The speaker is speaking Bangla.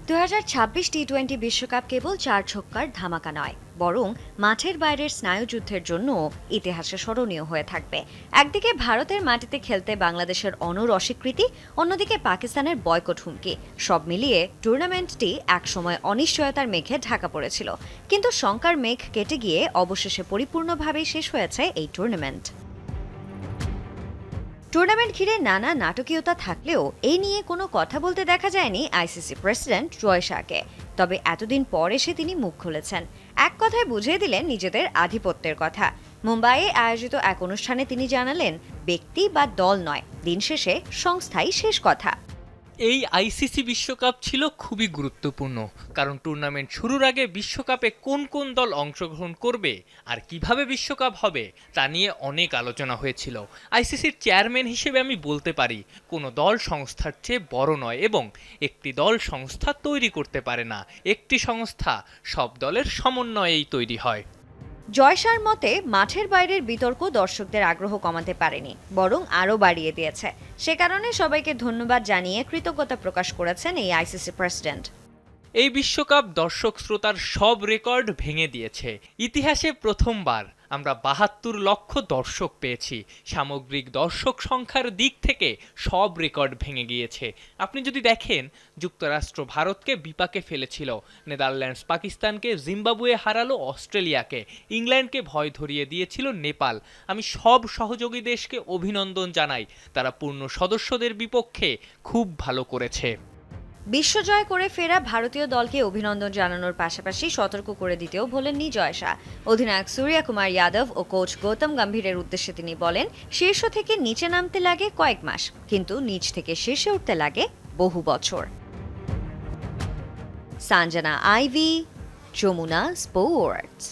2026 টি-20 বিশ্বকাপ কেবল 4 ছক্কার ধামাকা নয়, বরং মাঠের বাইরের স্নায়ুযুদ্ধের জন্য ইতিহাসে স্মরণীয় হয়ে থাকবে। একদিকে ভারতের মাটিতে খেলতে বাংলাদেশের অনড় অস্বীকৃতি, অন্যদিকে পাকিস্তানের বয়কট হুমকি। সব মিলিয়ে টুর্নামেন্টটি একসময় অনিশ্চয়তার মেঘে ঢাকা পড়েছিল, কিন্তু শঙ্কার মেঘ কেটে গিয়ে অবশেষে পরিপূর্ণভাবে শেষ হয়েছে এই টুর্নামেন্ট। টুর্নামেন্ট ঘিরে নানা নাটকীয়তা থাকলেও এই নিয়ে কোনো কথা বলতে দেখা যায়নি আইসিসি প্রেসিডেন্ট জয় শাহকে। তবে এতদিন পর এসে তিনি মুখ খুলেছেন, এক কথায় বুঝিয়ে দিলেন নিজেদের আধিপত্যের কথা। মুম্বাইয়ে আয়োজিত এক অনুষ্ঠানে তিনি জানালেন, ব্যক্তি বা দল নয়, দিন শেষে সংস্থাই শেষ কথা। এই আইসিসি বিশ্বকাপ ছিল খুবই গুরুত্বপূর্ণ, কারণ টুর্নামেন্ট শুরুর আগে বিশ্বকাপে কোন কোন দল অংশগ্রহণ করবে আর কিভাবে বিশ্বকাপ হবে তা নিয়ে অনেক আলোচনা হয়েছিল। আইসিসির চেয়ারম্যান হিসেবে আমি বলতে পারি, কোনো দল সংস্থার চেয়ে বড় নয় এবং একটি দল সংস্থা তৈরি করতে পারে না, একটি সংস্থা সব দলের সমন্বয়েই তৈরি হয়। জয়সার মতে মাঠের বাইরের বিতর্ক দর্শকদের আগ্রহ কমাতে পারেনি, বরং আরও বাড়িয়ে দিয়েছে। সে কারণে সবাইকে ধন্যবাদ জানিয়ে কৃতজ্ঞতা প্রকাশ করেছেন এই আইসিসি প্রেসিডেন্ট। এই বিশ্বকাপ দর্শক শ্রোতার সব রেকর্ড ভেঙে দিয়েছে। ইতিহাসে প্রথমবার আমরা ৭২ লক্ষ দর্শক পেয়েছি। সামগ্রিক দর্শক সংখ্যার দিক থেকে সব রেকর্ড ভেঙে গিয়েছে। আপনি যদি দেখেন, যুক্তরাষ্ট্র ভারতকে বিপাকে ফেলেছিল, নেদারল্যান্ডস পাকিস্তানকে, জিম্বাবুয়ে হারালো অস্ট্রেলিয়াকে, ইংল্যান্ডকে ভয় ধরিয়ে দিয়েছিল নেপাল। আমি সব সহযোগী দেশকে অভিনন্দন জানাই, তারা পূর্ণ সদস্যদের বিপক্ষে খুব ভালো করেছে। বিশ্বজয় করে ফেরা ভারতীয় দলকে অভিনন্দন জানানোর পাশাপাশি সতর্ক করে দিতেও ভোলেননি জয় শাহ। অধিনায়ক সূর্যকুমার যাদব ও কোচ গৌতম গম্ভীরের উদ্দেশ্যে তিনি বলেন, শীর্ষ থেকে নিচে নামতে লাগে কয়েক মাস, কিন্তু নিচ থেকে শীর্ষে উঠতে লাগে বহু বছর। Sanjana Ivy, Jamuna sports.